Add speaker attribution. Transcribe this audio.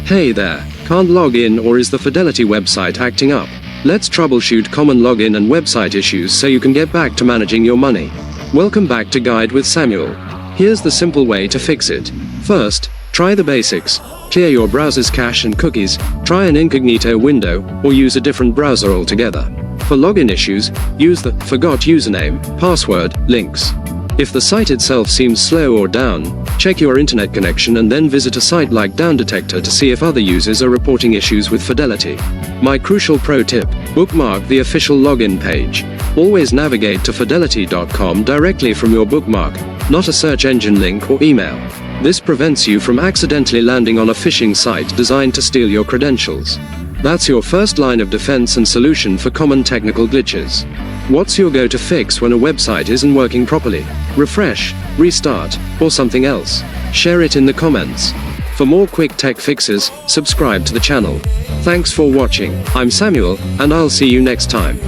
Speaker 1: Hey there, can't log in or is the Fidelity website acting up? Let's troubleshoot common login and website issues so you can get back to managing your money. Welcome back to Guide with Samuel. Here's the simple way to fix it. First, try the basics. Clear your browser's cache and cookies, try an incognito window, or use a different browser altogether. For login issues, use the forgot username, password links. If the site itself seems slow or down, check your internet connection and then visit a site like Down Detector to see if other users are reporting issues with Fidelity. My crucial pro tip: bookmark the official login page. Always navigate to fidelity.com directly from your bookmark, not a search engine link or email. This prevents you from accidentally landing on a phishing site designed to steal your credentials. That's your first line of defense and solution for common technical glitches. What's your go-to fix when a website isn't working properly? Refresh, restart, or something else? Share it in the comments. For more quick tech fixes, subscribe to the channel. Thanks for watching. I'm Samuel, and I'll see you next time.